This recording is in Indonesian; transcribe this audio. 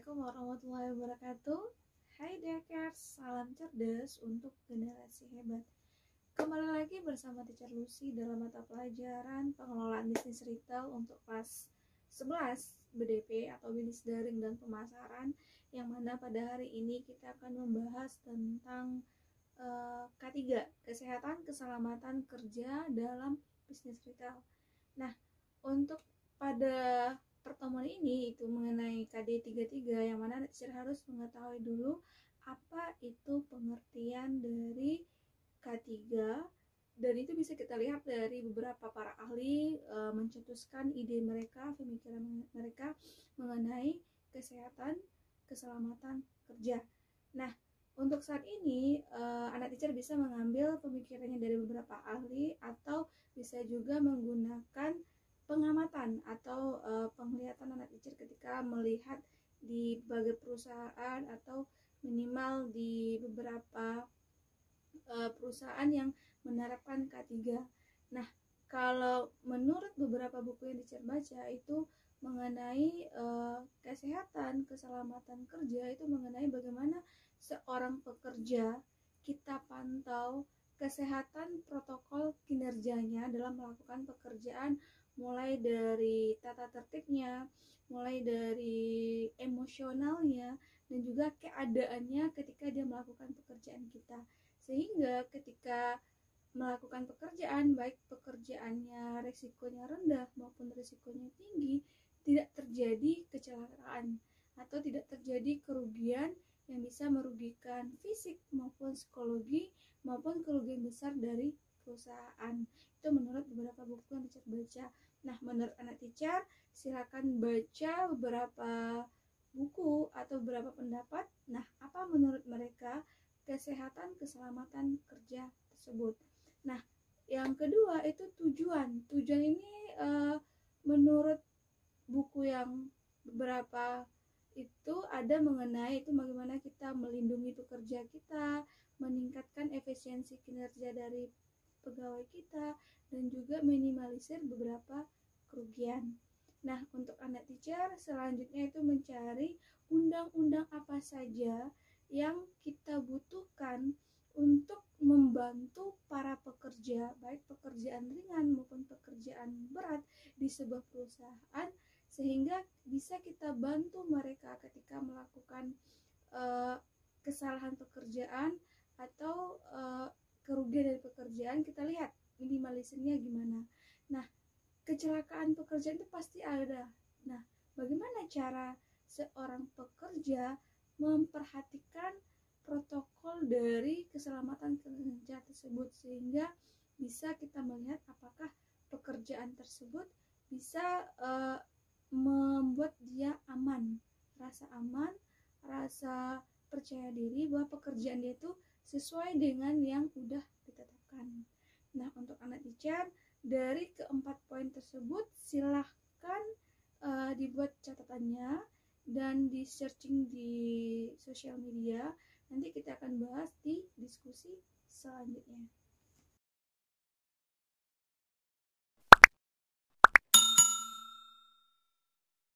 Assalamualaikum warahmatullahi wabarakatuh. Hai Dekers, salam cerdas untuk generasi hebat. Kembali lagi bersama Teacher Lucy dalam mata pelajaran pengelolaan bisnis retail untuk kelas 11 BDP atau bisnis daring dan pemasaran, yang mana pada hari ini kita akan membahas tentang K3, kesehatan keselamatan kerja dalam bisnis retail. Nah, untuk pada pertemuan ini itu mengenai KD33, yang mana teacher harus mengetahui dulu apa itu pengertian dari K3, dan itu bisa kita lihat dari beberapa para ahli mencetuskan ide mereka, pemikiran mereka mengenai kesehatan keselamatan kerja. Nah, untuk saat ini anak teacher bisa mengambil pemikirannya dari beberapa ahli atau bisa juga menggunakan pengamatan atau penglihatan anak teacher ketika melihat di berbagai perusahaan atau minimal di beberapa perusahaan yang menerapkan K3. Nah, kalau menurut beberapa buku yang teacher baca itu mengenai kesehatan keselamatan kerja, itu mengenai bagaimana seorang pekerja kita pantau kesehatan protokol kinerjanya dalam melakukan pekerjaan, mulai dari tata tertibnya, mulai dari emosionalnya, dan juga keadaannya ketika dia melakukan pekerjaan kita. Sehingga ketika melakukan pekerjaan, baik pekerjaannya resikonya rendah maupun resikonya tinggi, tidak terjadi kecelakaan atau tidak terjadi kerugian yang bisa merugikan fisik maupun psikologi maupun kerugian besar dari perusahaan. Itu menurut beberapa buku yang teacher baca. Nah, menurut anak teacher, silakan baca beberapa buku atau beberapa pendapat. Nah, apa menurut mereka kesehatan keselamatan kerja tersebut. Nah, yang kedua itu tujuan. Tujuan ini menurut buku yang beberapa itu ada mengenai itu bagaimana kita melindungi pekerja kita, meningkatkan efisiensi kinerja dari pegawai kita, dan juga minimalisir beberapa kerugian. Nah, untuk anak teacher selanjutnya itu mencari undang-undang apa saja yang kita butuhkan untuk membantu para pekerja, baik pekerjaan ringan maupun pekerjaan berat di sebuah perusahaan, sehingga bisa kita bantu mereka ketika melakukan kesalahan pekerjaan atau kerugian dari pekerjaan. Kita lihat minimalisirnya gimana. Nah, kecelakaan pekerjaan itu pasti ada. Nah, bagaimana cara seorang pekerja memperhatikan protokol dari keselamatan kerja tersebut, sehingga bisa kita melihat apakah pekerjaan tersebut bisa membuat dia aman, rasa percaya diri bahwa pekerjaan dia itu sesuai dengan yang udah ditetapkan. Nah, untuk anak teacher, dari keempat poin tersebut silahkan dibuat catatannya dan di searching di sosial media. Nanti kita akan bahas di diskusi selanjutnya.